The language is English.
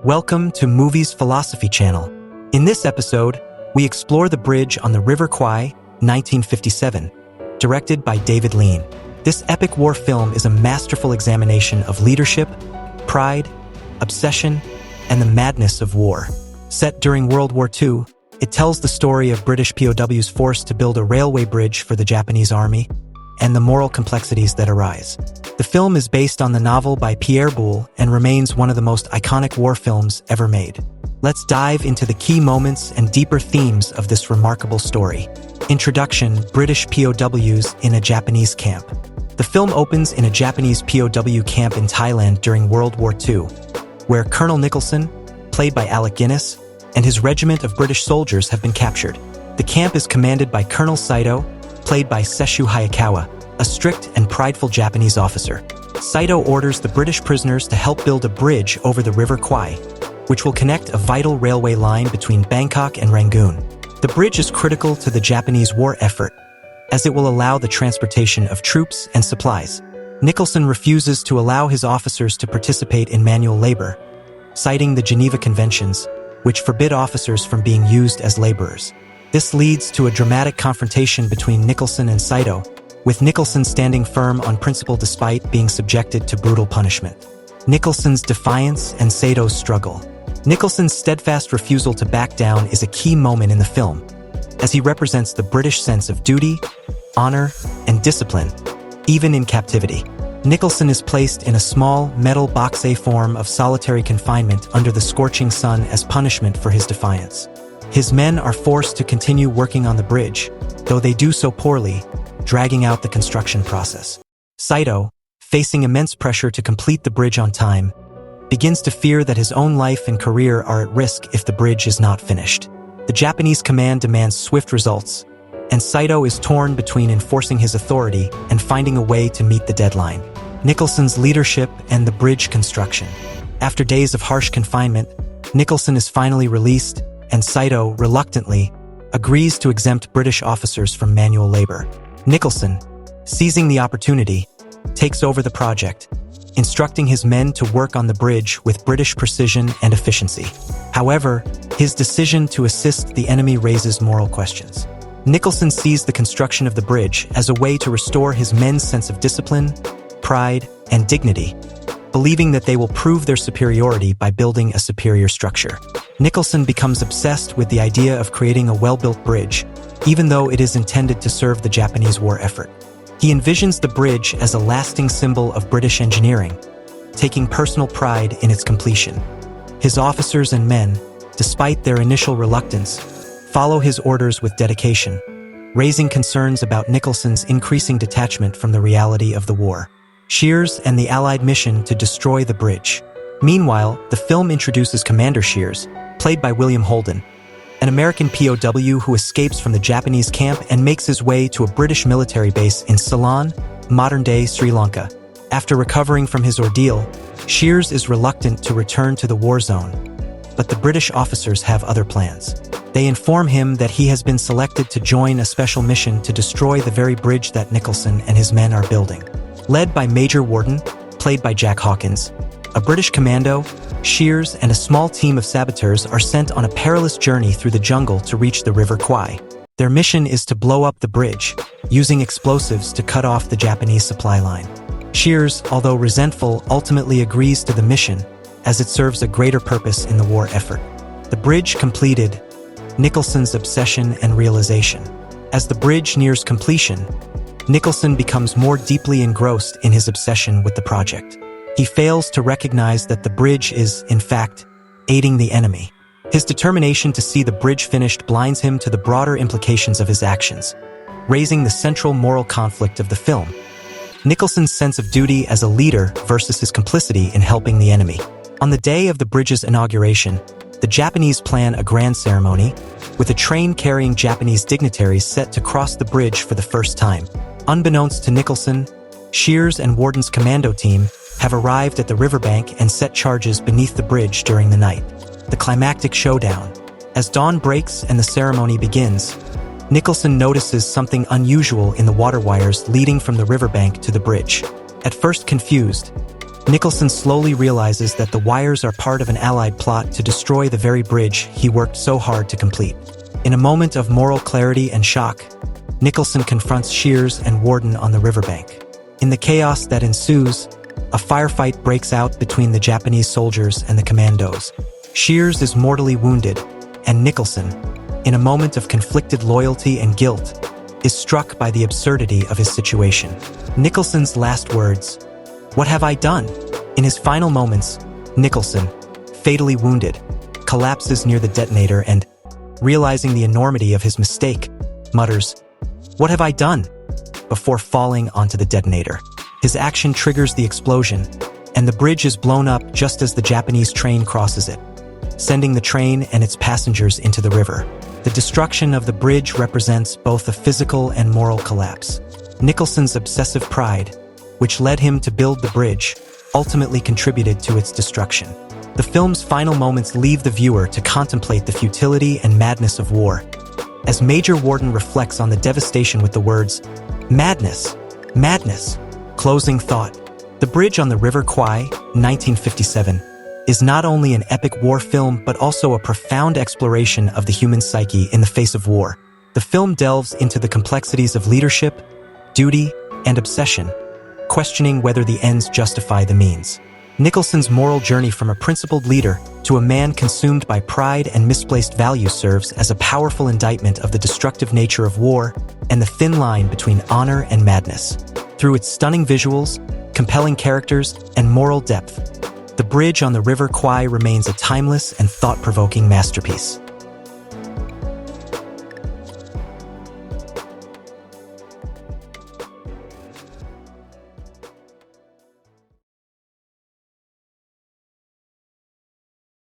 Welcome to Movies Philosophy Channel. In this episode, we explore the bridge on the River Kwai, 1957, directed by David Lean. This epic war film is a masterful examination of leadership, pride, obsession, and the madness of war. Set during World War II, it tells the story of British POWs forced to build a railway bridge for the Japanese army and the moral complexities that arise. The film is based on the novel by Pierre Boulle and remains one of the most iconic war films ever made. Let's dive into the key moments and deeper themes of this remarkable story. Introduction: British POWs in a Japanese camp. The film opens in a Japanese POW camp in Thailand during World War II, where Colonel Nicholson, played by Alec Guinness, and his regiment of British soldiers have been captured. The camp is commanded by Colonel Saito, played by Sesshu Hayakawa, a strict and prideful Japanese officer. Saito orders the British prisoners to help build a bridge over the River Kwai, which will connect a vital railway line between Bangkok and Rangoon. The bridge is critical to the Japanese war effort, as it will allow the transportation of troops and supplies. Nicholson refuses to allow his officers to participate in manual labor, citing the Geneva Conventions, which forbid officers from being used as laborers. This leads to a dramatic confrontation between Nicholson and Saito, with Nicholson standing firm on principle despite being subjected to brutal punishment. Nicholson's defiance and Saito's struggle. Nicholson's steadfast refusal to back down is a key moment in the film, as he represents the British sense of duty, honor, and discipline, even in captivity. Nicholson is placed in a small, metal box-A form of solitary confinement under the scorching sun as punishment for his defiance. His men are forced to continue working on the bridge, though they do so poorly, dragging out the construction process. Saito, facing immense pressure to complete the bridge on time, begins to fear that his own life and career are at risk if the bridge is not finished. The Japanese command demands swift results, and Saito is torn between enforcing his authority and finding a way to meet the deadline. Nicholson's leadership and the bridge construction. After days of harsh confinement, Nicholson is finally released, and Saito, reluctantly, agrees to exempt British officers from manual labor. Nicholson, seizing the opportunity, takes over the project, instructing his men to work on the bridge with British precision and efficiency. However, his decision to assist the enemy raises moral questions. Nicholson sees the construction of the bridge as a way to restore his men's sense of discipline, pride, and dignity, believing that they will prove their superiority by building a superior structure. Nicholson becomes obsessed with the idea of creating a well-built bridge, even though it is intended to serve the Japanese war effort. He envisions the bridge as a lasting symbol of British engineering, taking personal pride in its completion. His officers and men, despite their initial reluctance, follow his orders with dedication, raising concerns about Nicholson's increasing detachment from the reality of the war. Shears and the Allied mission to destroy the bridge. Meanwhile, the film introduces Commander Shears, played by William Holden, an American POW who escapes from the Japanese camp and makes his way to a British military base in Ceylon, modern-day Sri Lanka. After recovering from his ordeal, Shears is reluctant to return to the war zone, but the British officers have other plans. They inform him that he has been selected to join a special mission to destroy the very bridge that Nicholson and his men are building. Led by Major Warden, played by Jack Hawkins, a British commando, Shears and a small team of saboteurs are sent on a perilous journey through the jungle to reach the River Kwai. Their mission is to blow up the bridge, using explosives to cut off the Japanese supply line. Shears, although resentful, ultimately agrees to the mission, as it serves a greater purpose in the war effort. The bridge completed. Nicholson's obsession and realization. As the bridge nears completion, Nicholson becomes more deeply engrossed in his obsession with the project. He fails to recognize that the bridge is, in fact, aiding the enemy. His determination to see the bridge finished blinds him to the broader implications of his actions, raising the central moral conflict of the film. Nicholson's sense of duty as a leader versus his complicity in helping the enemy. On the day of the bridge's inauguration, the Japanese plan a grand ceremony, with a train carrying Japanese dignitaries set to cross the bridge for the first time. Unbeknownst to Nicholson, Shears and Warden's commando team have arrived at the riverbank and set charges beneath the bridge during the night. The climactic showdown. As dawn breaks and the ceremony begins, Nicholson notices something unusual in the water wires leading from the riverbank to the bridge. At first confused, Nicholson slowly realizes that the wires are part of an allied plot to destroy the very bridge he worked so hard to complete. In a moment of moral clarity and shock, Nicholson confronts Shears and Warden on the riverbank. In the chaos that ensues, a firefight breaks out between the Japanese soldiers and the commandos. Shears is mortally wounded, and Nicholson, in a moment of conflicted loyalty and guilt, is struck by the absurdity of his situation. Nicholson's last words, "What have I done?" In his final moments, Nicholson, fatally wounded, collapses near the detonator and, realizing the enormity of his mistake, mutters, "What have I done?" before falling onto the detonator. His action triggers the explosion, and the bridge is blown up just as the Japanese train crosses it, sending the train and its passengers into the river. The destruction of the bridge represents both a physical and moral collapse. Nicholson's obsessive pride, which led him to build the bridge, ultimately contributed to its destruction. The film's final moments leave the viewer to contemplate the futility and madness of war, as Major Warden reflects on the devastation with the words, "Madness, madness." Closing thought. The Bridge on the River Kwai, 1957, is not only an epic war film but also a profound exploration of the human psyche in the face of war. The film delves into the complexities of leadership, duty, and obsession, questioning whether the ends justify the means. Nicholson's moral journey from a principled leader to a man consumed by pride and misplaced values serves as a powerful indictment of the destructive nature of war and the thin line between honor and madness. Through its stunning visuals, compelling characters, and moral depth, The Bridge on the River Kwai remains a timeless and thought-provoking masterpiece.